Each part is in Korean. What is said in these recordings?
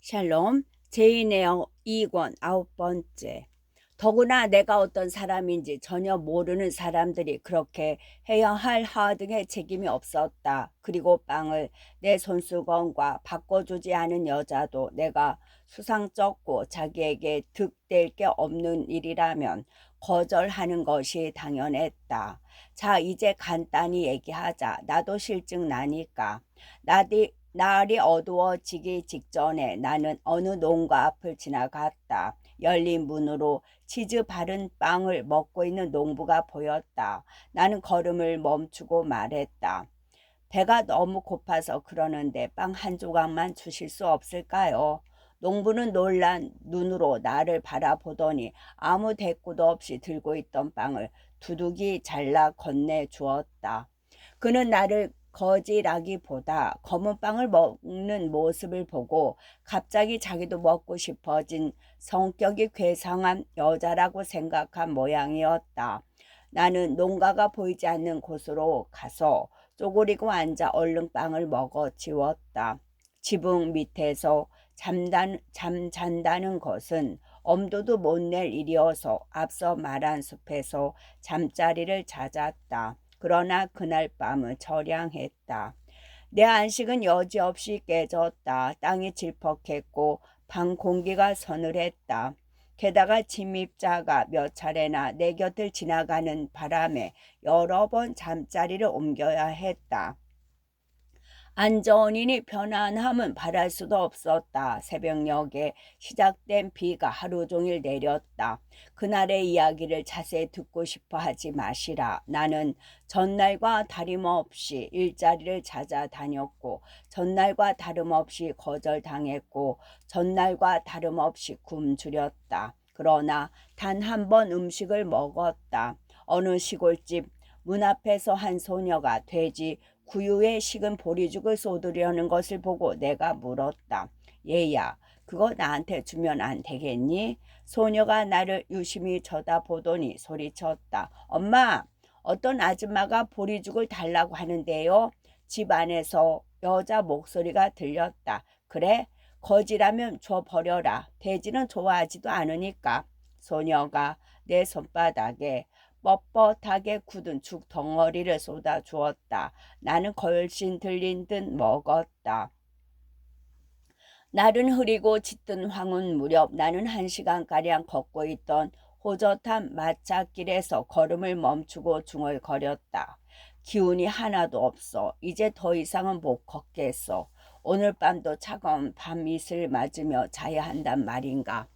샬롬, 제이네어 2권 9번째. 더구나 내가 어떤 사람인지 전혀 모르는 사람들이 그렇게 해야 할 하등의 책임이 없었다. 그리고 빵을 내 손수건과 바꿔주지 않은 여자도 내가 수상쩍고 자기에게 득될 게 없는 일이라면 거절하는 것이 당연했다. 자, 이제 간단히 얘기하자. 나도 실증 나니까. 날이 어두워지기 직전에 나는 어느 농가 앞을 지나갔다. 열린 문으로 치즈 바른 빵을 먹고 있는 농부가 보였다. 나는 걸음을 멈추고 말했다. 배가 너무 고파서 그러는데 빵 한 조각만 주실 수 없을까요? 농부는 놀란 눈으로 나를 바라보더니 아무 대꾸도 없이 들고 있던 빵을 두둑이 잘라 건네 주었다. 그는 나를 거지라기보다 검은 빵을 먹는 모습을 보고 갑자기 자기도 먹고 싶어진 성격이 괴상한 여자라고 생각한 모양이었다. 나는 농가가 보이지 않는 곳으로 가서 쪼그리고 앉아 얼른 빵을 먹어 치웠다. 지붕 밑에서 잠잔다는 것은 엄두도 못 낼 일이어서 앞서 말한 숲에서 잠자리를 찾았다. 그러나 그날 밤은 처량했다. 내 안식은 여지없이 깨졌다. 땅이 질퍽했고 방 공기가 서늘했다. 게다가 침입자가 몇 차례나 내 곁을 지나가는 바람에 여러 번 잠자리를 옮겨야 했다. 안전이니 편안함은 바랄 수도 없었다. 새벽녘에 시작된 비가 하루 종일 내렸다. 그날의 이야기를 자세히 듣고 싶어 하지 마시라. 나는 전날과 다름없이 일자리를 찾아다녔고 전날과 다름없이 거절당했고 전날과 다름없이 굶주렸다. 그러나 단 한 번 음식을 먹었다. 어느 시골집 문 앞에서 한 소녀가 돼지 구유에 식은 보리죽을 쏟으려는 것을 보고 내가 물었다. 얘야, 그거 나한테 주면 안 되겠니? 소녀가 나를 유심히 쳐다보더니 소리쳤다. 엄마, 어떤 아줌마가 보리죽을 달라고 하는데요. 집 안에서 여자 목소리가 들렸다. 그래? 거지라면 줘버려라. 돼지는 좋아하지도 않으니까. 소녀가 내 손바닥에 뻣뻣하게 굳은 죽 덩어리를 쏟아 주었다. 나는 걸신 들린 듯 먹었다. 날은 흐리고 짙은 황혼 무렵 나는 1시간가량 걷고 있던 호젓한 마차길에서 걸음을 멈추고 중얼거렸다. 기운이 하나도 없어. 이제 더 이상은 못 걷겠어. 오늘 밤도 차가운 밤이슬 맞으며 자야 한단 말인가.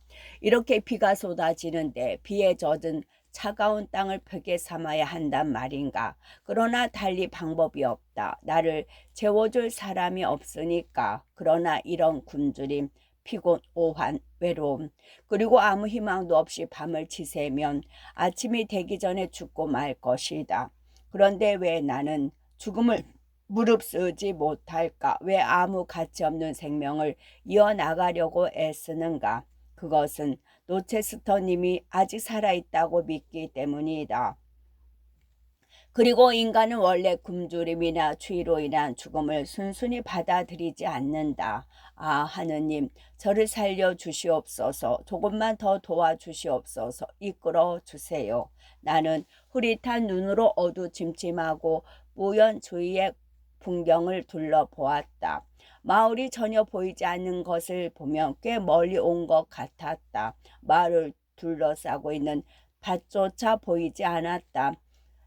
이렇게 비가 쏟아지는데 비에 젖은 차가운 땅을 벽에 삼아야 한단 말인가. 그러나 달리 방법이 없다. 나를 재워줄 사람이 없으니까. 그러나 이런 굶주림, 피곤, 오한, 외로움, 그리고 아무 희망도 없이 밤을 지새면 아침이 되기 전에 죽고 말 것이다. 그런데 왜 나는 죽음을 무릅쓰지 못할까? 왜 아무 가치 없는 생명을 이어나가려고 애쓰는가? 그것은 노체스터님이 아직 살아있다고 믿기 때문이다. 그리고 인간은 원래 굶주림이나 추위로 인한 죽음을 순순히 받아들이지 않는다. 아, 하느님, 저를 살려 주시옵소서, 조금만 더 도와주시옵소서, 이끌어 주세요. 나는 흐릿한 눈으로 어두침침하고 뿌연 주위의 풍경을 둘러보았다. 마을이 전혀 보이지 않는 것을 보면 꽤 멀리 온 것 같았다. 마을을 둘러싸고 있는 밭조차 보이지 않았다.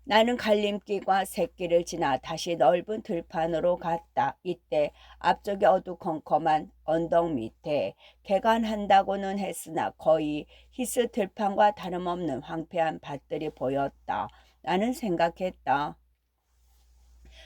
나는 갈림길과 샛길을 지나 다시 넓은 들판으로 갔다. 이때 앞쪽에 어두컴컴한 언덕 밑에 개간한다고는 했으나 거의 히스 들판과 다름없는 황폐한 밭들이 보였다. 나는 생각했다.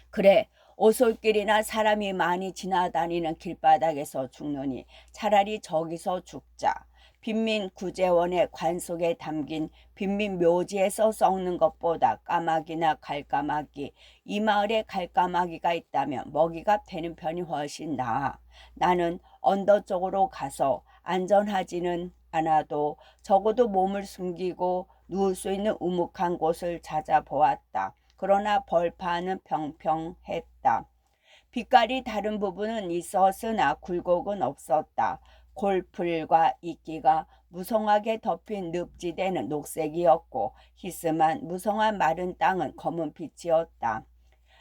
그래, 오솔길이나 사람이 많이 지나다니는 길바닥에서 죽느니 차라리 저기서 죽자. 빈민 구제원의 관 속에 담긴 빈민 묘지에서 썩는 것보다 까마귀나 갈까마귀, 이 마을에 갈까마귀가 있다면 먹이가 되는 편이 훨씬 나아. 나는 언덕 쪽으로 가서 안전하지는 않아도 적어도 몸을 숨기고 누울 수 있는 우묵한 곳을 찾아보았다. 그러나 벌판은 평평했다. 빛깔이 다른 부분은 있었으나 굴곡은 없었다. 골풀과 이끼가 무성하게 덮인 늪지대는 녹색이었고 희스만 무성한 마른 땅은 검은 빛이었다.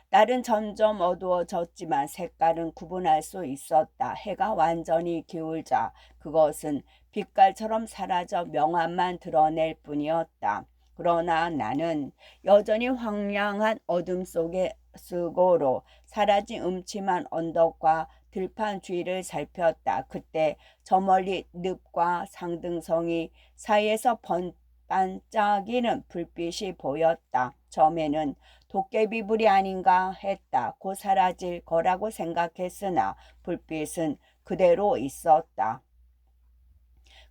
날은 점점 어두워졌지만 색깔은 구분할 수 있었다. 해가 완전히 기울자 그것은 빛깔처럼 사라져 명암만 드러낼 뿐이었다. 그러나 나는 여전히 황량한 어둠 속의 수고로 사라진 음침한 언덕과 들판 주위를 살폈다. 그때 저 멀리 늪과 상등성이 사이에서 반짝이는 불빛이 보였다. 처음에는 도깨비불이 아닌가 했다. 곧 사라질 거라고 생각했으나 불빛은 그대로 있었다.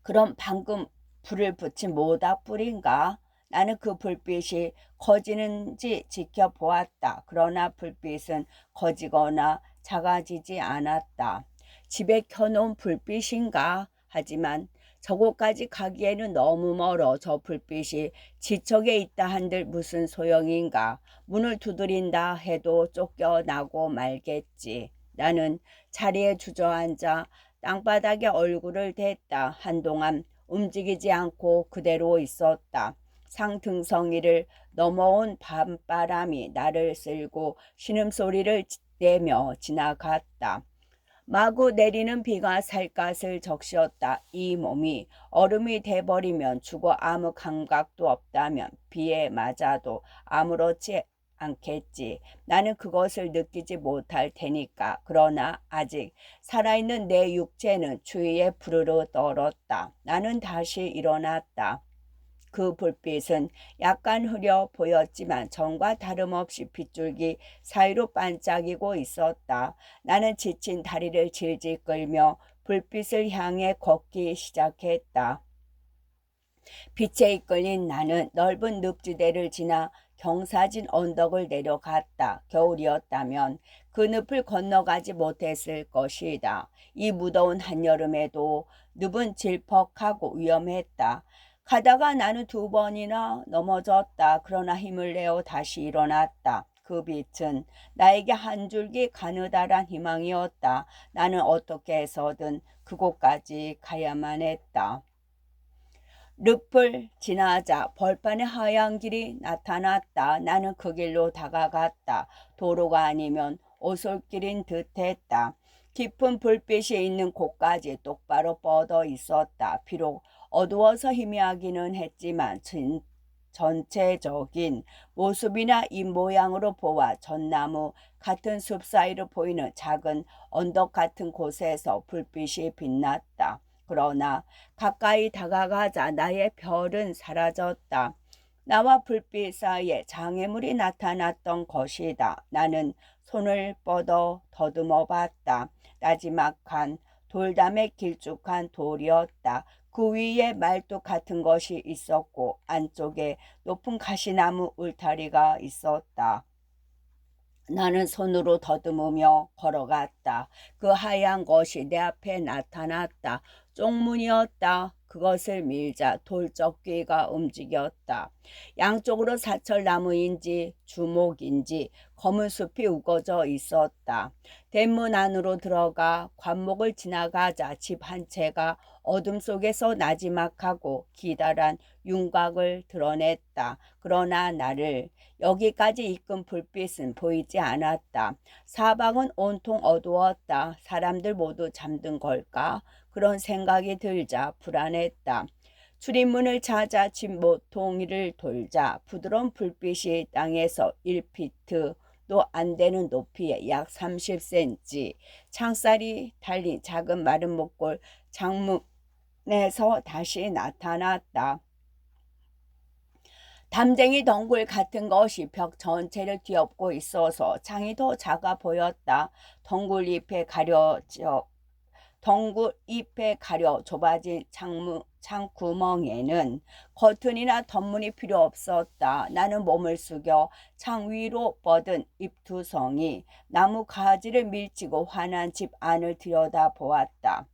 그럼 방금 불을 붙인 모닥불인가? 나는 그 불빛이 커지는지 지켜보았다. 그러나 불빛은 커지거나 작아지지 않았다. 집에 켜놓은 불빛인가? 하지만 저곳까지 가기에는 너무 멀어. 저 불빛이 지척에 있다 한들 무슨 소용인가? 문을 두드린다 해도 쫓겨나고 말겠지. 나는 자리에 주저앉아 땅바닥에 얼굴을 댔다. 한동안 움직이지 않고 그대로 있었다. 상등성이를 넘어온 밤바람이 나를 쓸고 신음소리를 내며 지나갔다. 마구 내리는 비가 살갗을 적시었다. 이 몸이 얼음이 돼버리면 죽어 아무 감각도 없다면 비에 맞아도 아무렇지 않겠지. 나는 그것을 느끼지 못할 테니까. 그러나 아직 살아있는 내 육체는 추위에 부르르 떨었다. 나는 다시 일어났다. 그 불빛은 약간 흐려 보였지만 전과 다름없이 빗줄기 사이로 반짝이고 있었다. 나는 지친 다리를 질질 끌며 불빛을 향해 걷기 시작했다. 빛에 이끌린 나는 넓은 늪지대를 지나 경사진 언덕을 내려갔다. 겨울이었다면 그 늪을 건너가지 못했을 것이다. 이 무더운 한여름에도 늪은 질퍽하고 위험했다. 가다가 나는 2번이나 넘어졌다. 그러나 힘을 내어 다시 일어났다. 그 빛은 나에게 한 줄기 가느다란 희망이었다. 나는 어떻게 해서든 그곳까지 가야만 했다. 늪을 지나자 벌판의 하얀 길이 나타났다. 나는 그 길로 다가갔다. 도로가 아니면 오솔길인 듯했다. 깊은 불빛이 있는 곳까지 똑바로 뻗어 있었다. 비록 어두워서 희미하기는 했지만 전체적인 모습이나 이 모양으로 보아 전나무 같은 숲 사이로 보이는 작은 언덕 같은 곳에서 불빛이 빛났다. 그러나 가까이 다가가자 나의 별은 사라졌다. 나와 불빛 사이에 장애물이 나타났던 것이다. 나는 손을 뻗어 더듬어 봤다. 나지막한 돌담에 길쭉한 돌이었다. 그 위에 말뚝 같은 것이 있었고 안쪽에 높은 가시나무 울타리가 있었다. 나는 손으로 더듬으며 걸어갔다. 그 하얀 것이 내 앞에 나타났다. 쪽문이었다. 그것을 밀자 돌적귀가 움직였다. 양쪽으로 사철나무인지 주목인지 검은 숲이 우거져 있었다. 대문 안으로 들어가 관목을 지나가자 집 한 채가 어둠 속에서 나지막하고 기다란 윤곽을 드러냈다. 그러나 나를 여기까지 이끈 불빛은 보이지 않았다. 사방은 온통 어두웠다. 사람들 모두 잠든 걸까? 그런 생각이 들자 불안했다. 출입문을 찾아 집 모퉁이를 돌자 부드러운 불빛이 땅에서 1피트도 안 되는 높이에 약 30cm 창살이 달린 작은 마른 목골 창문에서 다시 나타났다. 담쟁이 덩굴 같은 것이 벽 전체를 뒤엎고 있어서 창이 더 작아 보였다. 덩굴 잎에 가려 좁아진 창구멍에는 커튼이나 덧문이 필요 없었다. 나는 몸을 숙여 창 위로 뻗은 잎투성이 나무 가지를 밀치고 환한 집 안을 들여다보았다.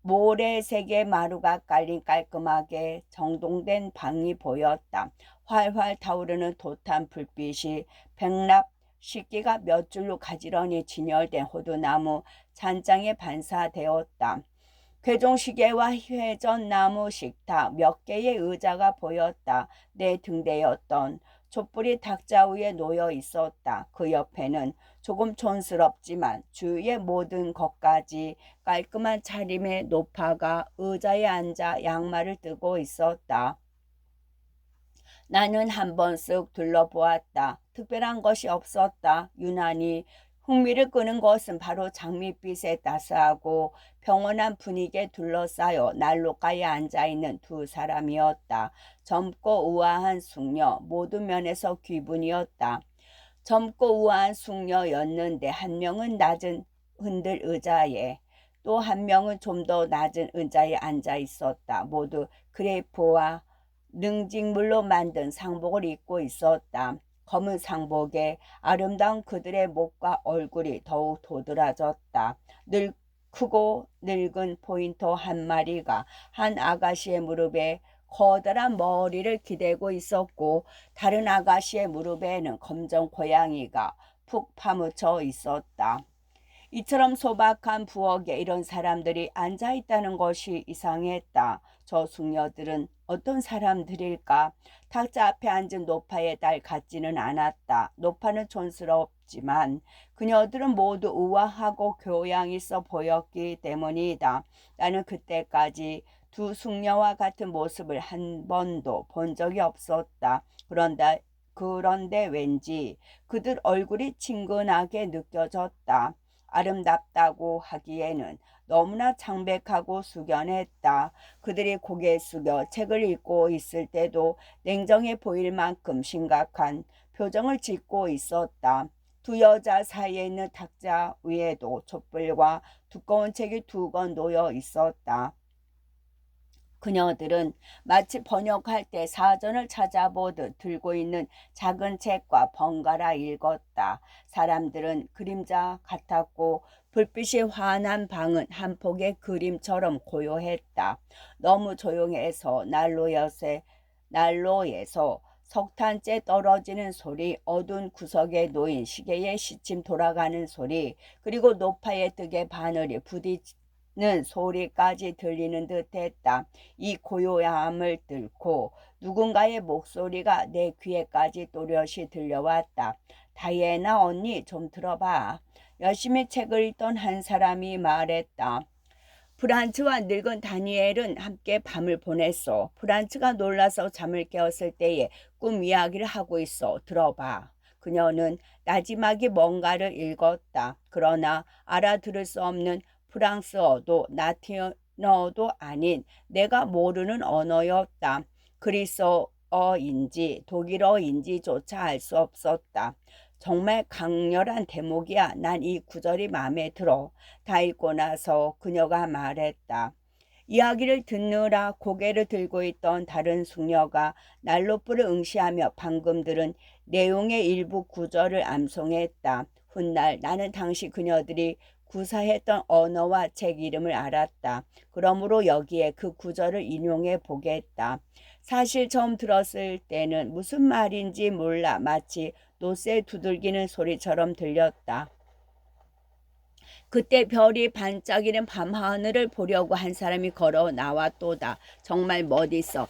모래색의 마루가 깔린 깔끔하게 정돈된 방이 보였다. 활활 타오르는 돛한 불빛이 백납 식기가 몇 줄로 가지런히 진열된 호두나무 잔장에 반사되었다. 회종시계와 회전나무 식탁, 몇 개의 의자가 보였다. 내 등대였던 촛불이 탁자 위에 놓여 있었다. 그 옆에는 조금 촌스럽지만 주위의 모든 것까지 깔끔한 차림의 노파가 의자에 앉아 양말을 뜨고 있었다. 나는 한번 쓱 둘러보았다. 특별한 것이 없었다. 유난히 흥미를 끄는 것은 바로 장밋빛의 따스하고 평온한 분위기에 둘러싸여 난로가에 앉아있는 두 사람이었다. 젊고 우아한 숙녀, 모든 면에서 귀분이었다. 젊고 우아한 숙녀였는데 한 명은 낮은 흔들 의자에, 또 한 명은 좀 더 낮은 의자에 앉아 있었다. 모두 크레이프와 능직물로 만든 상복을 입고 있었다. 검은 상복에 아름다운 그들의 목과 얼굴이 더욱 도드라졌다. 크고 늙은 포인터 한 마리가 한 아가씨의 무릎에 커다란 머리를 기대고 있었고, 다른 아가씨의 무릎에는 검정 고양이가 푹 파묻혀 있었다. 이처럼 소박한 부엌에 이런 사람들이 앉아 있다는 것이 이상했다. 저 숙녀들은 어떤 사람들일까? 탁자 앞에 앉은 노파의 딸 같지는 않았다. 노파는 촌스럽지만 그녀들은 모두 우아하고 교양 있어 보였기 때문이다. 나는 그때까지 두 숙녀와 같은 모습을 한 번도 본 적이 없었다. 그런데 왠지 그들 얼굴이 친근하게 느껴졌다. 아름답다고 하기에는 너무나 창백하고 숙연했다. 그들이 고개 숙여 책을 읽고 있을 때도 냉정해 보일 만큼 심각한 표정을 짓고 있었다. 두 여자 사이에 있는 탁자 위에도 촛불과 두꺼운 책이 두 권 놓여 있었다. 그녀들은 마치 번역할 때 사전을 찾아보듯 들고 있는 작은 책과 번갈아 읽었다. 사람들은 그림자 같았고 불빛이 환한 방은 한 폭의 그림처럼 고요했다. 너무 조용해서 난로에서 석탄재 떨어지는 소리, 어두운 구석에 놓인 시계의 시침 돌아가는 소리, 그리고 노파의 뜨개 바늘이 부딪히는 소리까지 들리는 듯했다. 이 고요함을 뚫고 누군가의 목소리가 내 귀에까지 또렷이 들려왔다. 다이애나 언니, 좀 들어봐. 열심히 책을 읽던 한 사람이 말했다. 프란츠와 늙은 다니엘은 함께 밤을 보냈어. 프란츠가 놀라서 잠을 깨었을 때에 꿈 이야기를 하고 있어. 들어봐. 그녀는 나지막이 뭔가를 읽었다. 그러나 알아들을 수 없는 프랑스어도 라틴어도 아닌 내가 모르는 언어였다. 그리스어인지 독일어인지조차 알 수 없었다. 정말 강렬한 대목이야. 난 이 구절이 마음에 들어. 다 읽고 나서 그녀가 말했다. 이야기를 듣느라 고개를 들고 있던 다른 숙녀가 난로불을 응시하며 방금 들은 내용의 일부 구절을 암송했다. 훗날 나는 당시 그녀들이 구사했던 언어와 책 이름을 알았다. 그러므로 여기에 그 구절을 인용해 보겠다. 사실 처음 들었을 때는 무슨 말인지 몰라 마치 노새 두들기는 소리처럼 들렸다. 그때 별이 반짝이는 밤하늘을 보려고 한 사람이 걸어 나왔도다. 정말 멋있어.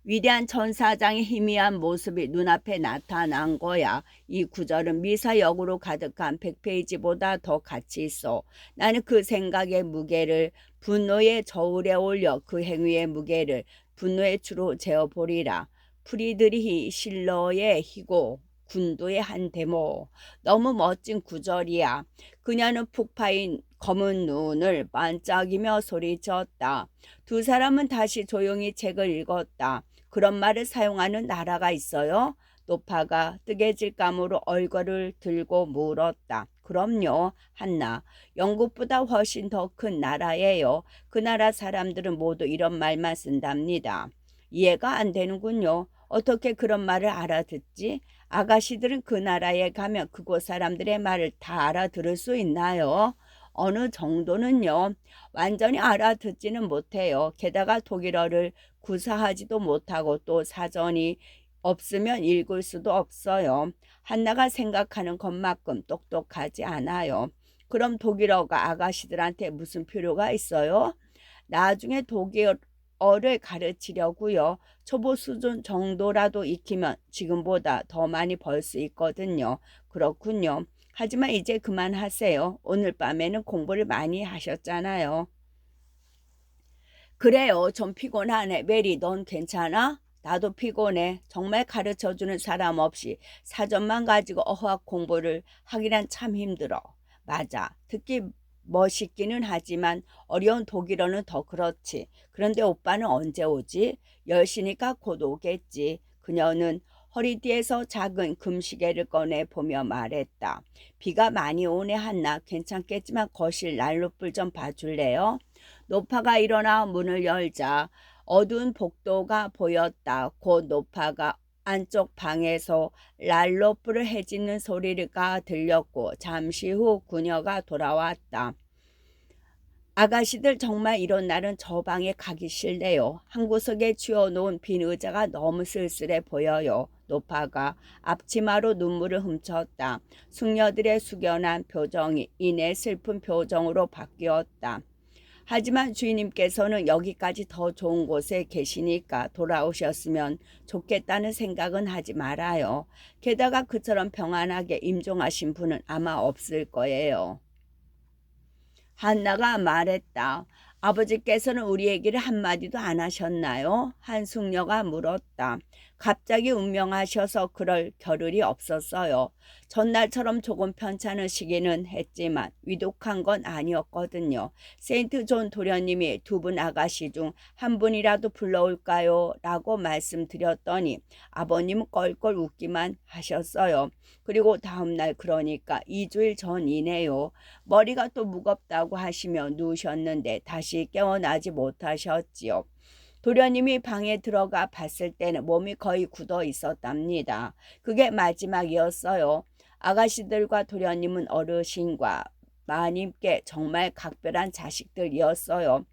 위대한 천사장의 희미한 모습이 눈앞에 나타난 거야. 이 구절은 미사역으로 가득한 100페이지보다 더 가치 있어. 나는 그 생각의 무게를 분노의 저울에 올려 그 행위의 무게를 분노의 추로 재어보리라. 프리드리히 실러의 희고 군도의 한 대목. 너무 멋진 구절이야. 그녀는 푹 파인 검은 눈을 반짝이며 소리쳤다. 두 사람은 다시 조용히 책을 읽었다. 그런 말을 사용하는 나라가 있어요? 노파가 뜨개질감으로 얼굴을 들고 물었다. 그럼요, 한나. 영국보다 훨씬 더 큰 나라예요. 그 나라 사람들은 모두 이런 말만 쓴답니다. 이해가 안 되는군요. 어떻게 그런 말을 알아듣지? 아가씨들은 그 나라에 가면 그곳 사람들의 말을 다 알아들을 수 있나요? 어느 정도는요. 완전히 알아듣지는 못해요. 게다가 독일어를 구사하지도 못하고 또 사전이 없으면 읽을 수도 없어요. 한나가 생각하는 것만큼 똑똑하지 않아요. 그럼 독일어가 아가씨들한테 무슨 필요가 있어요? 나중에 독일어를 가르치려고요. 초보 수준 정도라도 익히면 지금보다 더 많이 벌 수 있거든요. 그렇군요. 하지만 이제 그만하세요. 오늘 밤에는 공부를 많이 하셨잖아요. 그래요. 좀 피곤하네. 메리, 넌 괜찮아? 나도 피곤해. 정말 가르쳐주는 사람 없이 사전만 가지고 어학 공부를 하기란 참 힘들어. 맞아. 듣기 멋있기는 하지만 어려운 독일어는 더 그렇지. 그런데 오빠는 언제 오지? 10시니까 곧 오겠지. 그녀는 허리띠에서 작은 금시계를 꺼내 보며 말했다. 비가 많이 오네 한나. 괜찮겠지만 거실 난로불 좀 봐줄래요? 노파가 일어나 문을 열자 어두운 복도가 보였다. 곧 노파가 안쪽 방에서 난로불을 해짓는 소리가 들렸고 잠시 후 그녀가 돌아왔다. 아가씨들 정말 이런 날은 저 방에 가기 싫네요. 한 구석에 치워놓은 빈 의자가 너무 쓸쓸해 보여요. 노파가 앞치마로 눈물을 훔쳤다. 숙녀들의 숙연한 표정이 이내 슬픈 표정으로 바뀌었다. 하지만 주인님께서는 여기까지 더 좋은 곳에 계시니까 돌아오셨으면 좋겠다는 생각은 하지 말아요. 게다가 그처럼 평안하게 임종하신 분은 아마 없을 거예요. 한나가 말했다. 아버지께서는 우리 얘기를 한마디도 안 하셨나요? 한숙녀가 물었다. 갑자기 운명하셔서 그럴 겨를이 없었어요. 전날처럼 조금 편찮으시기는 했지만 위독한 건 아니었거든요. 세인트 존 도련님이 두 분 아가씨 중 한 분이라도 불러올까요? 라고 말씀드렸더니 아버님은 껄껄 웃기만 하셨어요. 그리고 다음날 그러니까 2주일 전이네요. 머리가 또 무겁다고 하시며 누우셨는데 다시 깨어나지 못하셨지요. 도련님이 방에 들어가 봤을 때는 몸이 거의 굳어 있었답니다. 그게 마지막이었어요. 아가씨들과 도련님은 어르신과 마님께 정말 각별한 자식들이었어요.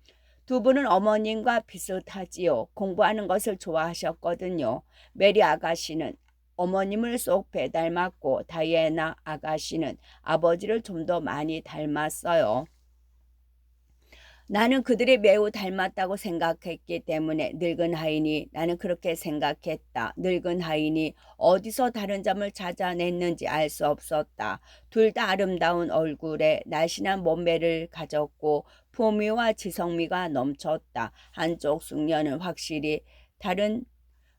두 분은 어머님과 비슷하지요. 공부하는 것을 좋아하셨거든요. 메리 아가씨는 어머님을 쏙 배닮았고 다이애나 아가씨는 아버지를 좀 더 많이 닮았어요. 나는 그들이 매우 닮았다고 생각했기 때문에 늙은 하인이 나는 그렇게 생각했다. 늙은 하인이 어디서 다른 점을 찾아냈는지 알 수 없었다. 둘 다 아름다운 얼굴에 날씬한 몸매를 가졌고 포미와 지성미가 넘쳤다. 한쪽 숙녀는 확실히 다른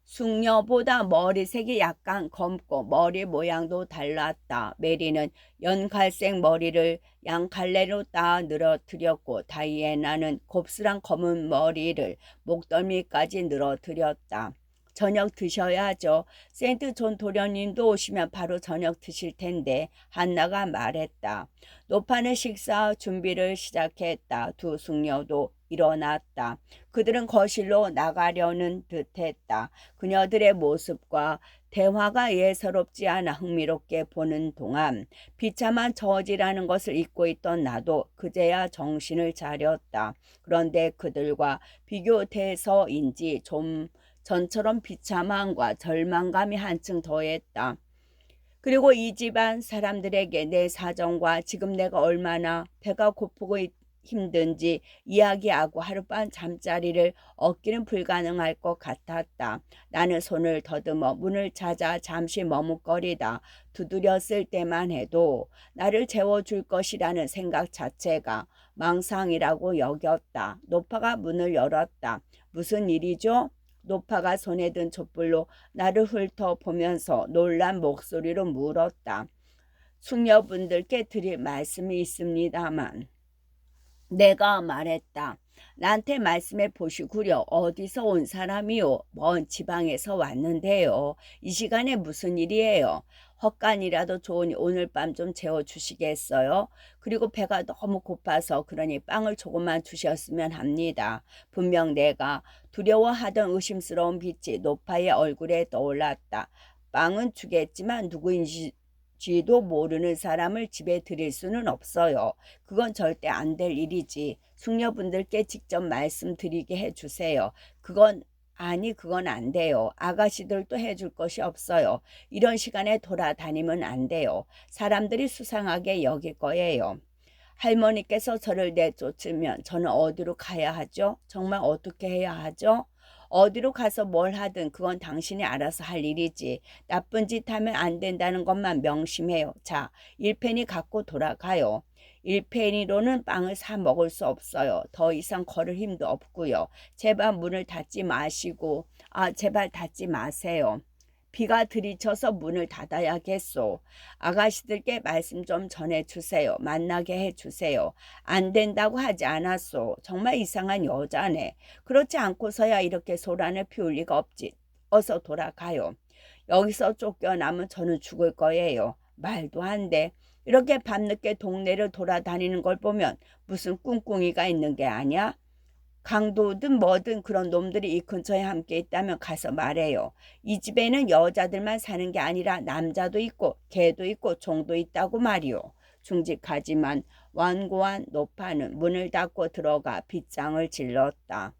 숙녀보다 머리색이 약간 검고 머리 모양도 달랐다. 메리는 연갈색 머리를 양갈래로 따 늘어뜨렸고 다이애나는 곱슬한 검은 머리를 목덜미까지 늘어뜨렸다. 저녁 드셔야죠. 세인트 존 도련님도 오시면 바로 저녁 드실 텐데 한나가 말했다. 노파는 식사 준비를 시작했다. 두 숙녀도 일어났다. 그들은 거실로 나가려는 듯했다. 그녀들의 모습과 대화가 예사롭지 않아 흥미롭게 보는 동안 비참한 처지라는 것을 잊고 있던 나도 그제야 정신을 차렸다. 그런데 그들과 비교돼서인지 좀 전처럼 비참함과 절망감이 한층 더했다. 그리고 이 집안 사람들에게 내 사정과 지금 내가 얼마나 배가 고프고 힘든지 이야기하고 하룻밤 잠자리를 얻기는 불가능할 것 같았다. 나는 손을 더듬어 문을 찾아 잠시 머뭇거리다 두드렸을 때만 해도 나를 재워줄 것이라는 생각 자체가 망상이라고 여겼다. 노파가 문을 열었다. 무슨 일이죠? 노파가 손에 든 촛불로 나를 훑어보면서 놀란 목소리로 물었다. 숙녀분들께 드릴 말씀이 있습니다만. 내가 말했다. 나한테 말씀해 보시구려. 어디서 온 사람이요? 먼 지방에서 왔는데요. 이 시간에 무슨 일이에요? 헛간이라도 좋으니 오늘 밤 좀 재워주시겠어요? 그리고 배가 너무 고파서 그러니 빵을 조금만 주셨으면 합니다. 분명 내가 두려워하던 의심스러운 빛이 노파의 얼굴에 떠올랐다. 빵은 주겠지만 누구인지 쥐도 모르는 사람을 집에 들일 수는 없어요. 그건 절대 안 될 일이지. 숙녀분들께 직접 말씀드리게 해주세요. 그건 안 돼요. 아가씨들도 해줄 것이 없어요. 이런 시간에 돌아다니면 안 돼요. 사람들이 수상하게 여길 거예요. 할머니께서 저를 내쫓으면 저는 어디로 가야 하죠? 정말 어떻게 해야 하죠? 어디로 가서 뭘 하든 그건 당신이 알아서 할 일이지. 나쁜 짓 하면 안 된다는 것만 명심해요. 자, 1페니 갖고 돌아가요. 1페니로는 빵을 사 먹을 수 없어요. 더 이상 걸을 힘도 없고요. 제발 문을 닫지 마시고, 제발 닫지 마세요. 비가 들이쳐서 문을 닫아야겠소. 아가씨들께 말씀 좀 전해주세요. 만나게 해주세요. 안 된다고 하지 않았소. 정말 이상한 여자네. 그렇지 않고서야 이렇게 소란을 피울 리가 없지. 어서 돌아가요. 여기서 쫓겨나면 저는 죽을 거예요. 말도 안 돼. 이렇게 밤늦게 동네를 돌아다니는 걸 보면 무슨 꿍꿍이가 있는 게 아니야? 강도든 뭐든 그런 놈들이 이 근처에 함께 있다면 가서 말해요. 이 집에는 여자들만 사는 게 아니라 남자도 있고 개도 있고 종도 있다고 말이오. 중직하지만 완고한 노파는 문을 닫고 들어가 빗장을 질렀다.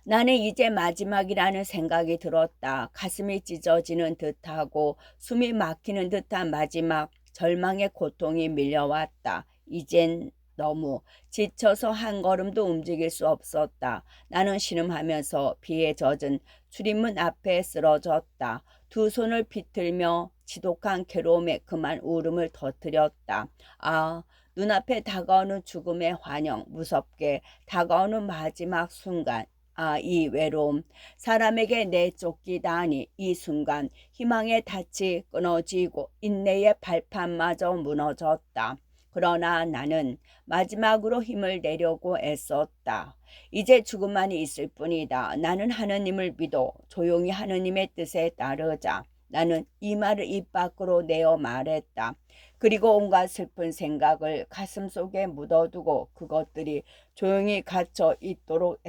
나는 이제 마지막이라는 생각이 들었다. 가슴이 찢어지는 듯하고 숨이 막히는 듯한 마지막 절망의 고통이 밀려왔다. 이젠 너무 지쳐서 한 걸음도 움직일 수 없었다. 나는 신음하면서 비에 젖은 출입문 앞에 쓰러졌다. 두 손을 비틀며 지독한 괴로움에 그만 울음을 터뜨렸다. 눈앞에 다가오는 죽음의 환영, 무섭게 다가오는 마지막 순간. 이 외로움, 사람에게 내쫓기다니 이 순간 희망의 닻이 끊어지고 인내의 발판마저 무너졌다. 그러나 나는 마지막으로 힘을 내려고 애썼다. 이제 죽음만이 있을 뿐이다. 나는 하느님을 믿어 조용히 하느님의 뜻에 따르자. 나는 이 말을 입 밖으로 내어 말했다. 그리고 온갖 슬픈 생각을 가슴속에 묻어두고 그것들이 조용히 갇혀 있도록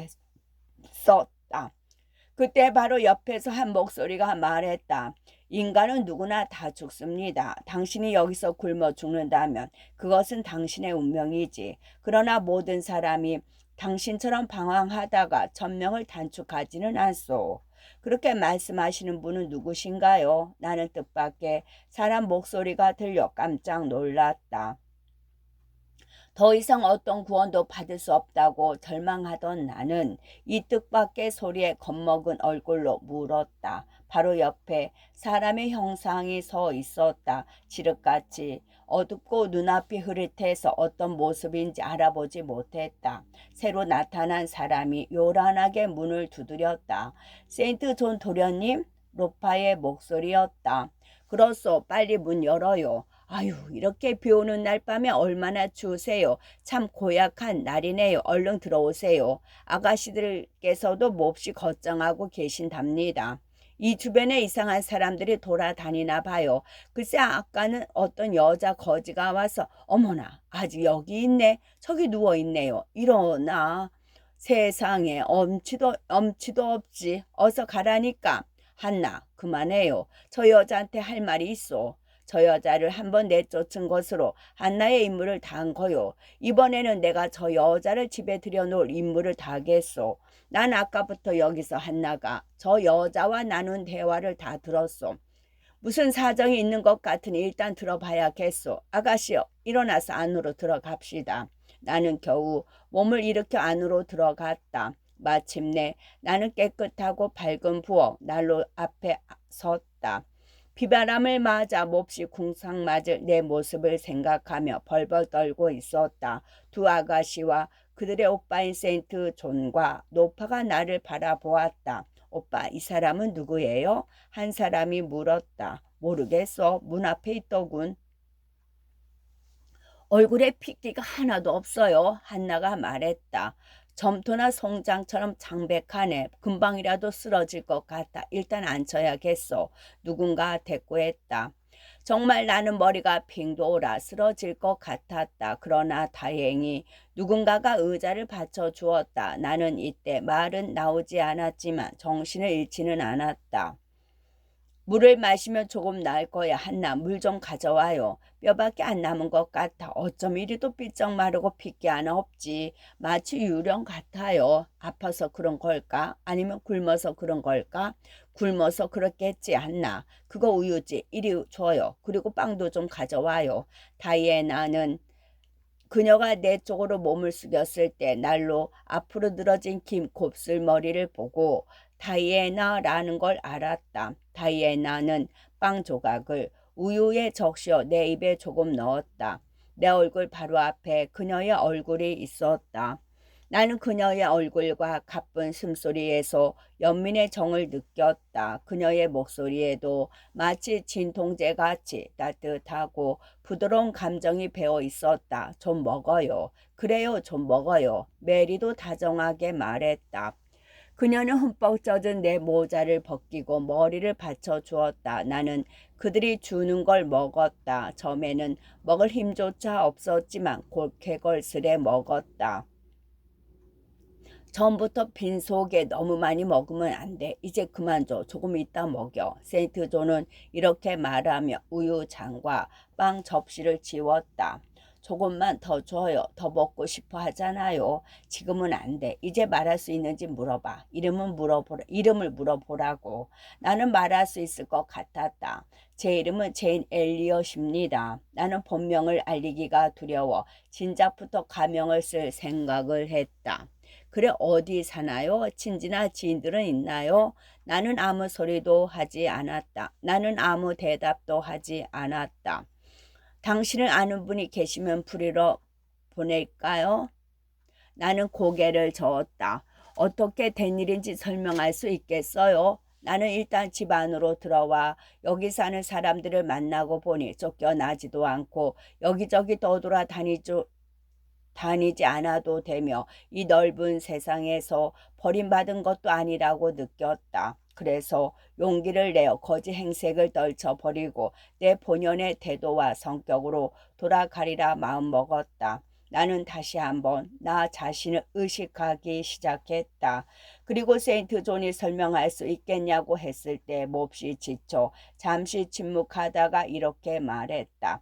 썼다. 그때 바로 옆에서 한 목소리가 말했다. 인간은 누구나 다 죽습니다. 당신이 여기서 굶어 죽는다면 그것은 당신의 운명이지. 그러나 모든 사람이 당신처럼 방황하다가 천명을 단축하지는 않소. 그렇게 말씀하시는 분은 누구신가요? 나는 뜻밖의 사람 목소리가 들려 깜짝 놀랐다. 더 이상 어떤 구원도 받을 수 없다고 절망하던 나는 이 뜻밖의 소리에 겁먹은 얼굴로 물었다. 바로 옆에 사람의 형상이 서 있었다. 지륵같이 어둡고 눈앞이 흐릿해서 어떤 모습인지 알아보지 못했다. 새로 나타난 사람이 요란하게 문을 두드렸다. 세인트 존 도련님? 로파의 목소리였다. 그렇소, 빨리 문 열어요. 아유, 이렇게 비 오는 날 밤에 얼마나 추우세요. 참 고약한 날이네요. 얼른 들어오세요. 아가씨들께서도 몹시 걱정하고 계신답니다. 이 주변에 이상한 사람들이 돌아다니나 봐요. 글쎄 아까는 어떤 여자 거지가 와서 어머나 아직 여기 있네. 저기 누워있네요. 일어나. 세상에 엄치도 없지. 어서 가라니까. 한나 그만해요. 저 여자한테 할 말이 있어. 저 여자를 한번 내쫓은 것으로 한나의 임무를 다한 거요. 이번에는 내가 저 여자를 집에 들여놓을 임무를 다하겠소. 난 아까부터 여기서 한나가 저 여자와 나눈 대화를 다 들었소. 무슨 사정이 있는 것 같으니 일단 들어봐야겠소. 아가씨요, 일어나서 안으로 들어갑시다. 나는 겨우 몸을 일으켜 안으로 들어갔다. 마침내 나는 깨끗하고 밝은 부엌 난로 앞에 섰다. 비바람을 맞아 몹시 궁상맞을 내 모습을 생각하며 벌벌 떨고 있었다. 두 아가씨와 그들의 오빠인 세인트 존과 노파가 나를 바라보았다. 오빠, 이 사람은 누구예요? 한 사람이 물었다. 모르겠어. 문 앞에 있더군. 얼굴에 핏기가 하나도 없어요. 한나가 말했다. 점토나 송장처럼 창백하네. 금방이라도 쓰러질 것 같아. 일단 앉혀야겠어. 누군가 대꾸했다. 정말 나는 머리가 빙 돌아 쓰러질 것 같았다. 그러나 다행히 누군가가 의자를 받쳐주었다. 나는 이때 말은 나오지 않았지만 정신을 잃지는 않았다. 물을 마시면 조금 나을 거야. 한나, 물 좀 가져와요. 뼈밖에 안 남은 것 같아. 어쩜 이리도 삐쩍 마르고 핏기 하나 없지. 마치 유령 같아요. 아파서 그런 걸까? 아니면 굶어서 그런 걸까? 굶어서 그렇겠지, 한나. 그거 우유지. 이리 줘요. 그리고 빵도 좀 가져와요. 다이애나는 그녀가 내 쪽으로 몸을 숙였을 때 날로 앞으로 늘어진 긴 곱슬머리를 보고 다이애나라는 걸 알았다. 다이애나는 빵 조각을 우유에 적셔 내 입에 조금 넣었다. 내 얼굴 바로 앞에 그녀의 얼굴이 있었다. 나는 그녀의 얼굴과 가쁜 숨소리에서 연민의 정을 느꼈다. 그녀의 목소리에도 마치 진통제같이 따뜻하고 부드러운 감정이 배어 있었다. 좀 먹어요. 그래요, 좀 먹어요. 메리도 다정하게 말했다. 그녀는 흠뻑 젖은 내 모자를 벗기고 머리를 받쳐 주었다. 나는 그들이 주는 걸 먹었다. 처음에는 먹을 힘조차 없었지만 골캐걸스레 먹었다. 전부터 빈속에 너무 많이 먹으면 안 돼. 이제 그만 줘. 조금 이따 먹여. 세인트 존은 이렇게 말하며 우유잔과 빵 접시를 지웠다. 조금만 더 줘요. 더 먹고 싶어 하잖아요. 지금은 안 돼. 이제 말할 수 있는지 물어봐. 이름을 물어보라고. 나는 말할 수 있을 것 같았다. 제 이름은 제인 엘리엇입니다. 나는 본명을 알리기가 두려워 진작부터 가명을 쓸 생각을 했다. 그래, 어디 사나요? 친지나 지인들은 있나요? 나는 아무 소리도 하지 않았다. 나는 아무 대답도 하지 않았다. 당신을 아는 분이 계시면 부리러 보낼까요? 나는 고개를 저었다. 어떻게 된 일인지 설명할 수 있겠어요? 나는 일단 집 안으로 들어와 여기 사는 사람들을 만나고 보니 쫓겨나지도 않고 여기저기 다니지 않아도 되며 이 넓은 세상에서 버림받은 것도 아니라고 느꼈다. 그래서 용기를 내어 거짓 행색을 떨쳐버리고 내 본연의 태도와 성격으로 돌아가리라 마음먹었다. 나는 다시 한번 나 자신을 의식하기 시작했다. 그리고 세인트 존이 설명할 수 있겠냐고 했을 때 몹시 지쳐 잠시 침묵하다가 이렇게 말했다.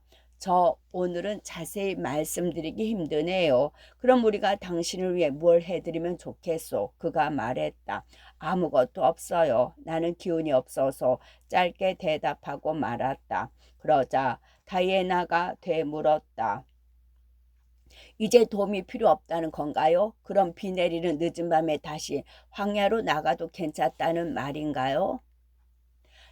오늘은 자세히 말씀드리기 힘드네요. 그럼 우리가 당신을 위해 뭘 해드리면 좋겠소? 그가 말했다. 아무것도 없어요. 나는 기운이 없어서 짧게 대답하고 말았다. 그러자 다이애나가 되물었다. 이제 도움이 필요 없다는 건가요? 그럼 비 내리는 늦은 밤에 다시 황야로 나가도 괜찮다는 말인가요?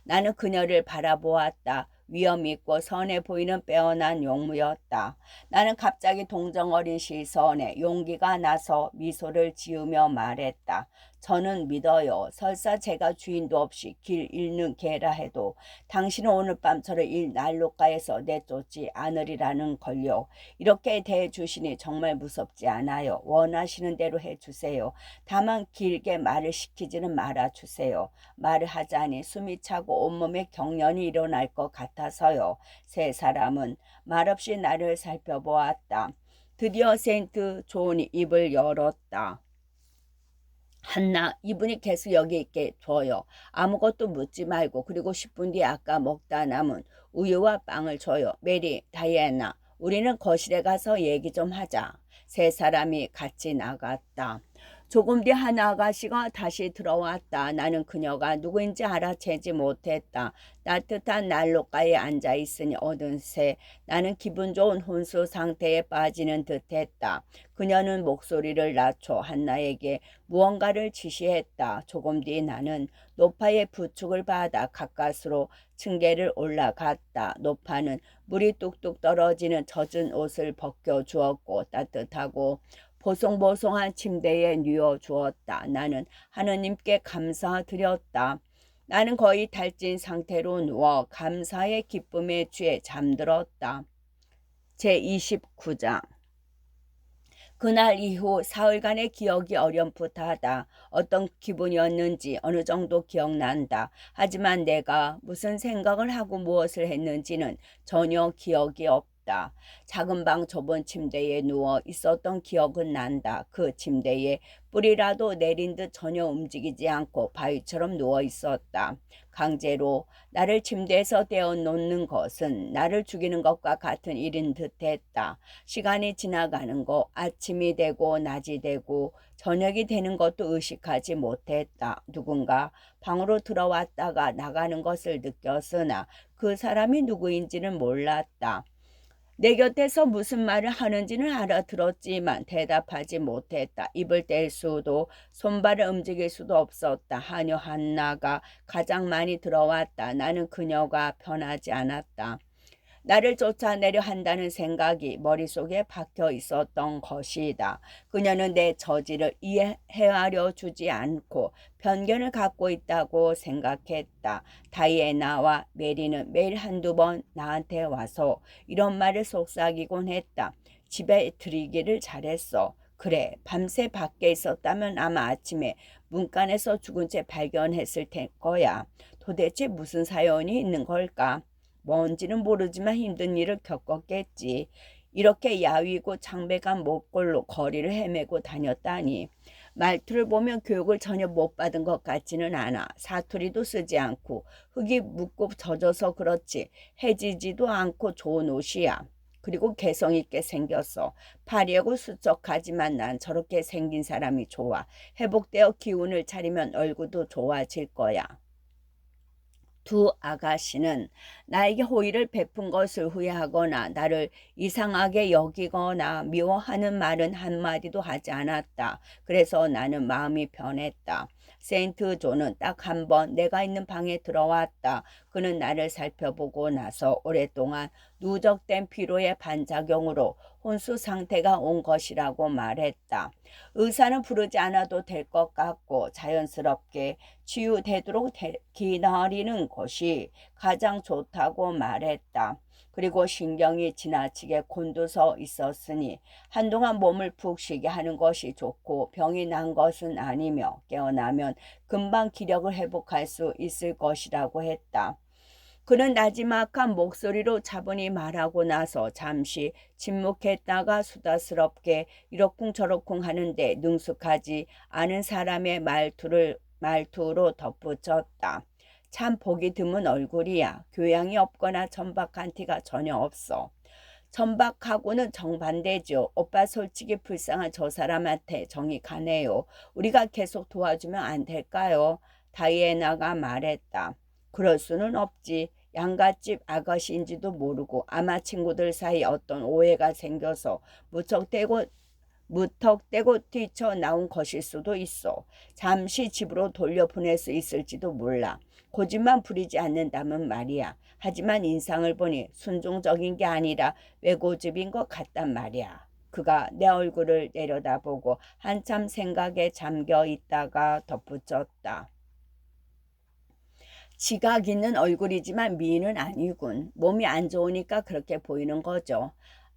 나는 그녀를 바라보았다. 위험 있고 선해 보이는 빼어난 용무였다. 나는 갑자기 동정 어린 시선에 용기가 나서 미소를 지으며 말했다. 저는 믿어요. 설사 제가 주인도 없이 길 잃는 개라 해도 당신은 오늘 밤 저를 이 난로가에서 내쫓지 않으리라는 걸요. 이렇게 대해주시니 정말 무섭지 않아요. 원하시는 대로 해주세요. 다만 길게 말을 시키지는 말아주세요. 말을 하자니 숨이 차고 온몸에 경련이 일어날 것 같아서요. 세 사람은 말없이 나를 살펴보았다. 드디어 세인트 존이 입을 열었다. 한나, 이분이 계속 여기 있게 줘요. 아무것도 묻지 말고 그리고 10분 뒤에 아까 먹다 남은 우유와 빵을 줘요. 메리, 다이애나, 우리는 거실에 가서 얘기 좀 하자. 세 사람이 같이 나갔다. 조금 뒤 한 아가씨가 다시 들어왔다. 나는 그녀가 누구인지 알아채지 못했다. 따뜻한 난로가에 앉아 있으니 어느새 나는 기분 좋은 혼수 상태에 빠지는 듯했다. 그녀는 목소리를 낮춰 한나에게 무언가를 지시했다. 조금 뒤 나는 노파의 부축을 받아 가까스로 층계를 올라갔다. 노파는 물이 뚝뚝 떨어지는 젖은 옷을 벗겨 주었고 따뜻하고 보송보송한 침대에 누워 주었다. 나는 하느님께 감사드렸다. 나는 거의 달찐 상태로 누워 감사의 기쁨에 취해 잠들었다. 제29장. 그날 이후 사흘간의 기억이 어렴풋하다. 어떤 기분이었는지 어느 정도 기억난다. 하지만 내가 무슨 생각을 하고 무엇을 했는지는 전혀 기억이 없다. 작은 방 좁은 침대에 누워 있었던 기억은 난다. 그 침대에 뿌리라도 내린 듯 전혀 움직이지 않고 바위처럼 누워 있었다. 강제로 나를 침대에서 떼어놓는 것은 나를 죽이는 것과 같은 일인 듯했다. 시간이 지나가는 거, 아침이 되고 낮이 되고 저녁이 되는 것도 의식하지 못했다. 누군가 방으로 들어왔다가 나가는 것을 느꼈으나 그 사람이 누구인지는 몰랐다. 내 곁에서 무슨 말을 하는지는 알아들었지만 대답하지 못했다. 입을 뗄 수도 손발을 움직일 수도 없었다. 하녀 한나가 가장 많이 들어왔다. 나는 그녀가 변하지 않았다. 나를 쫓아내려 한다는 생각이 머릿속에 박혀 있었던 것이다. 그녀는 내 저지를 이해하려 주지 않고 편견을 갖고 있다고 생각했다. 다이애나와 메리는 매일 한두 번 나한테 와서 이런 말을 속삭이곤 했다. 집에 들이기를 잘했어. 그래, 밤새 밖에 있었다면 아마 아침에 문간에서 죽은 채 발견했을 거야. 도대체 무슨 사연이 있는 걸까? 뭔지는 모르지만 힘든 일을 겪었겠지. 이렇게 야위고 창백한 목골로 거리를 헤매고 다녔다니. 말투를 보면 교육을 전혀 못 받은 것 같지는 않아. 사투리도 쓰지 않고 흙이 묻고 젖어서 그렇지 해지지도 않고 좋은 옷이야. 그리고 개성 있게 생겼어. 파리하고 수척하지만 난 저렇게 생긴 사람이 좋아. 회복되어 기운을 차리면 얼굴도 좋아질 거야. 두 아가씨는 나에게 호의를 베푼 것을 후회하거나 나를 이상하게 여기거나 미워하는 말은 한마디도 하지 않았다. 그래서 나는 마음이 변했다. 세인트 존은 딱 한 번 내가 있는 방에 들어왔다. 그는 나를 살펴보고 나서 오랫동안 누적된 피로의 반작용으로 혼수 상태가 온 것이라고 말했다. 의사는 부르지 않아도 될 것 같고 자연스럽게 치유되도록 기다리는 것이 가장 좋다고 말했다. 그리고 신경이 지나치게 곤두서 있었으니 한동안 몸을 푹 쉬게 하는 것이 좋고 병이 난 것은 아니며 깨어나면 금방 기력을 회복할 수 있을 것이라고 했다. 그는 나지막한 목소리로 차분히 말하고 나서 잠시 침묵했다가 수다스럽게 이러쿵저러쿵 하는데 능숙하지 않은 사람의 말투로 덧붙였다. 참 보기 드문 얼굴이야. 교양이 없거나 천박한 티가 전혀 없어. 천박하고는 정반대죠. 오빠 솔직히 불쌍한 저 사람한테 정이 가네요. 우리가 계속 도와주면 안 될까요? 다이애나가 말했다. 그럴 수는 없지. 양갓집 아가씨인지도 모르고 아마 친구들 사이 어떤 오해가 생겨서 무턱대고 뛰쳐나온 것일 수도 있어. 잠시 집으로 돌려보낼 수 있을지도 몰라. 고집만 부리지 않는다면 말이야. 하지만 인상을 보니 순종적인 게 아니라 외고집인 것 같단 말이야. 그가 내 얼굴을 내려다보고 한참 생각에 잠겨 있다가 덧붙였다. 지각 있는 얼굴이지만 미인은 아니군. 몸이 안 좋으니까 그렇게 보이는 거죠.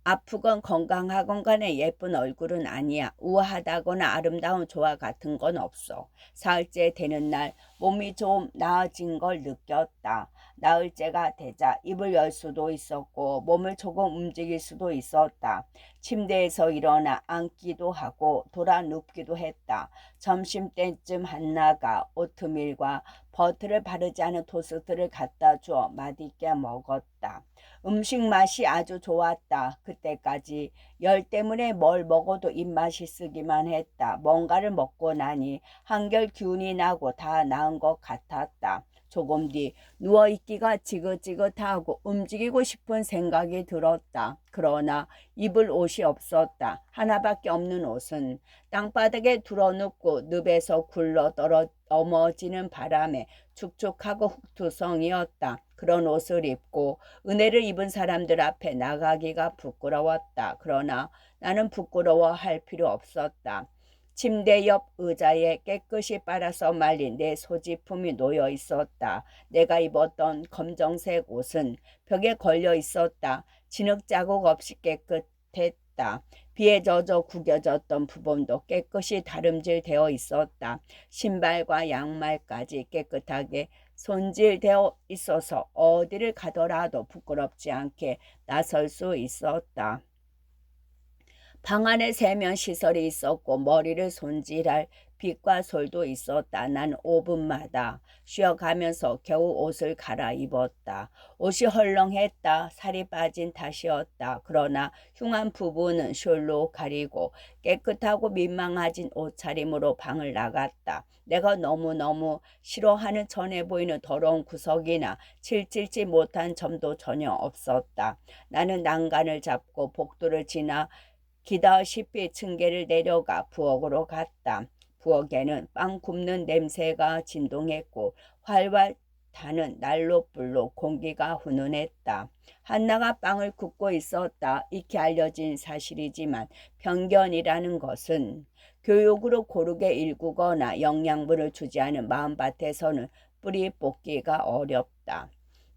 아프건 건강하건 간에 예쁜 얼굴은 아니야. 우아하다거나 아름다운 조화 같은 건 없어. 사흘째 되는 날 몸이 좀 나아진 걸 느꼈다. 나흘째가 되자 입을 열 수도 있었고 몸을 조금 움직일 수도 있었다. 침대에서 일어나 앉기도 하고 돌아 눕기도 했다. 점심때쯤 한나가 오트밀과 버터를 바르지 않은 토스트를 갖다 주어 맛있게 먹었다. 음식 맛이 아주 좋았다. 그때까지 열 때문에 뭘 먹어도 입맛이 쓰기만 했다. 뭔가를 먹고 나니 한결 기운이 나고 다 나은 것 같았다. 조금 뒤 누워있기가 지긋지긋하고 움직이고 싶은 생각이 들었다. 그러나 입을 옷이 없었다. 하나밖에 없는 옷은 땅바닥에 드러눕고 늪에서 굴러 넘어지는 바람에 축축하고 흙투성이었다. 그런 옷을 입고 은혜를 입은 사람들 앞에 나가기가 부끄러웠다. 그러나 나는 부끄러워할 필요 없었다. 침대 옆 의자에 깨끗이 빨아서 말린 내 소지품이 놓여 있었다. 내가 입었던 검정색 옷은 벽에 걸려 있었다. 진흙 자국 없이 깨끗했다. 비에 젖어 구겨졌던 부분도 깨끗이 다름질되어 있었다. 신발과 양말까지 깨끗하게 손질되어 있어서 어디를 가더라도 부끄럽지 않게 나설 수 있었다. 방 안에 세면 시설이 있었고 머리를 손질할 빛과 솔도 있었다. 난 5분마다 쉬어가면서 겨우 옷을 갈아입었다. 옷이 헐렁했다. 살이 빠진 탓이었다. 그러나 흉한 부부는 숄로 가리고 깨끗하고 민망해진 옷차림으로 방을 나갔다. 내가 너무너무 싫어하는 전해 보이는 더러운 구석이나 칠칠치 못한 점도 전혀 없었다. 나는 난간을 잡고 복도를 지나 기다시피 층계를 내려가 부엌으로 갔다. 부엌에는 빵 굽는 냄새가 진동했고 활활 타는 난로불로 공기가 훈훈했다. 한나가 빵을 굽고 있었다. 익히 알려진 사실이지만 편견이라는 것은 교육으로 고르게 일구거나 영양분을 주지 않은 마음밭에서는 뿌리 뽑기가 어렵다.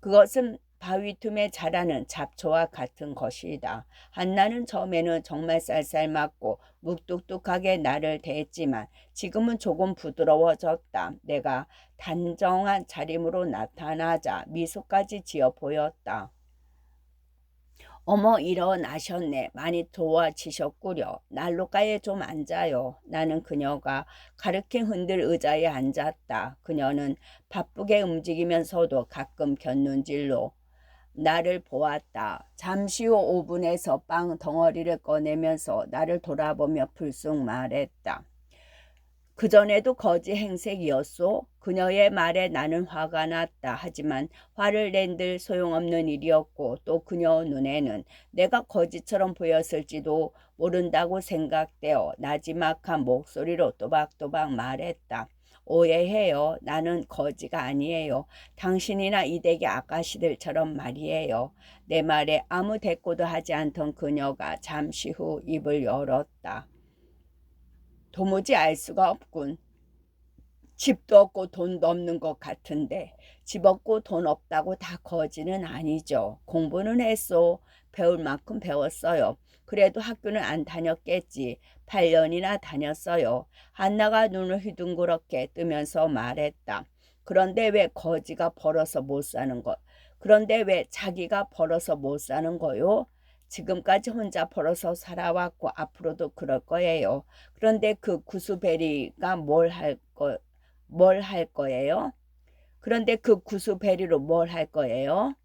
그것은 바위 틈에 자라는 잡초와 같은 것이다. 한나는 처음에는 정말 쌀쌀맞고 묵뚝뚝하게 나를 대했지만 지금은 조금 부드러워졌다. 내가 단정한 차림으로 나타나자 미소까지 지어 보였다. 어머, 일어나셨네. 많이 도와지셨구려. 난로가에 좀 앉아요. 나는 그녀가 가르친 흔들 의자에 앉았다. 그녀는 바쁘게 움직이면서도 가끔 곁눈질로 나를 보았다. 잠시 후 오븐에서 빵 덩어리를 꺼내면서 나를 돌아보며 불쑥 말했다. 그전에도 거지 행색이었소? 그녀의 말에 나는 화가 났다. 하지만 화를 낸들 소용없는 일이었고 또 그녀 눈에는 내가 거지처럼 보였을지도 모른다고 생각되어 나지막한 목소리로 또박또박 말했다. 오해해요. 나는 거지가 아니에요. 당신이나 이 댁의 아가씨들처럼 말이에요. 내 말에 아무 대꾸도 하지 않던 그녀가 잠시 후 입을 열었다. 도무지 알 수가 없군. 집도 없고 돈도 없는 것 같은데 집 없고 돈 없다고 다 거지는 아니죠. 공부는 했소. 배울 만큼 배웠어요. 그래도 학교는 안 다녔겠지. 8년이나 다녔어요. 한나가 눈을 휘둥그렇게 뜨면서 말했다. 그런데 왜 거지가 벌어서 못 사는 거? 그런데 왜 자기가 벌어서 못 사는 거요? 지금까지 혼자 벌어서 살아왔고 앞으로도 그럴 거예요. 그런데 그 구수베리가 뭘 할 거예요? 그런데 그 구수베리로 뭘 할 거예요?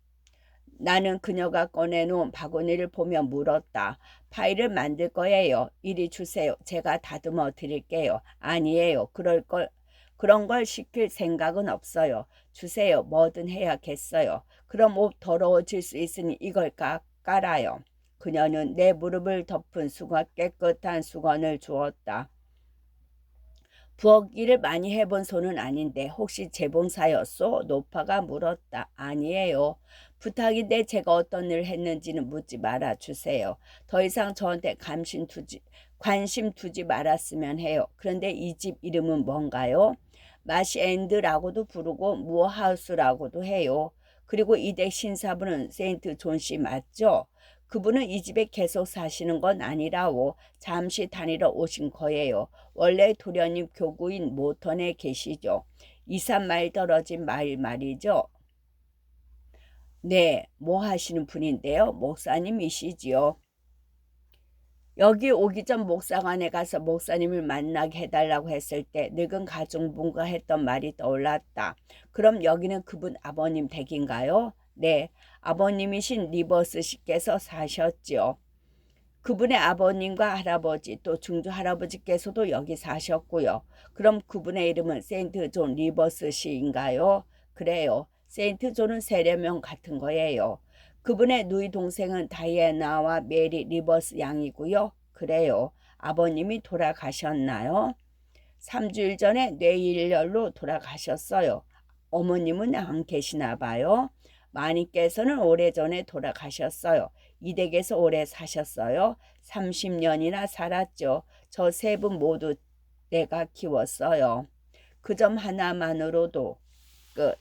나는 그녀가 꺼내놓은 바구니를 보며 물었다. 파이를 만들 거예요. 이리 주세요. 제가 다듬어 드릴게요. 아니에요. 그런 걸 시킬 생각은 없어요. 주세요. 뭐든 해야겠어요. 그럼 옷 더러워질 수 있으니 이걸 깔아요. 그녀는 내 무릎을 덮은 깨끗한 수건을 주었다. 부엌 일을 많이 해본 손은 아닌데 혹시 재봉사였소? 노파가 물었다. 아니에요. 부탁인데 제가 어떤 일을 했는지는 묻지 말아주세요. 더 이상 저한테 관심 두지 말았으면 해요. 그런데 이 집 이름은 뭔가요? 마시엔드라고도 부르고 무어하우스라고도 해요. 그리고 이 댁 신사부는 세인트 존 씨 맞죠? 그분은 이 집에 계속 사시는 건 아니라고 잠시 다니러 오신 거예요. 원래 도련님 교구인 모턴에 계시죠. 2, 3마일 떨어진 마을 말이죠. 네, 뭐 하시는 분인데요? 목사님이시지요. 여기 오기 전 목사관에 가서 목사님을 만나게 해달라고 했을 때 늙은 가정부가 했던 말이 떠올랐다. 그럼 여기는 그분 아버님 댁인가요? 네, 아버님이신 리버스 씨께서 사셨지요. 그분의 아버님과 할아버지 또 증조 할아버지께서도 여기 사셨고요. 그럼 그분의 이름은 세인트 존 리버스 씨인가요? 그래요. 세인트 존은 세례명 같은 거예요. 그분의 누이 동생은 다이애나와 메리 리버스 양이고요. 그래요. 아버님이 돌아가셨나요? 3주일 전에 뇌일열로 돌아가셨어요. 어머님은 안 계시나 봐요. 마님께서는 오래전에 돌아가셨어요. 이 댁에서 오래 사셨어요. 30년이나 살았죠. 저 세 분 모두 내가 키웠어요. 그 점 하나만으로도 끝.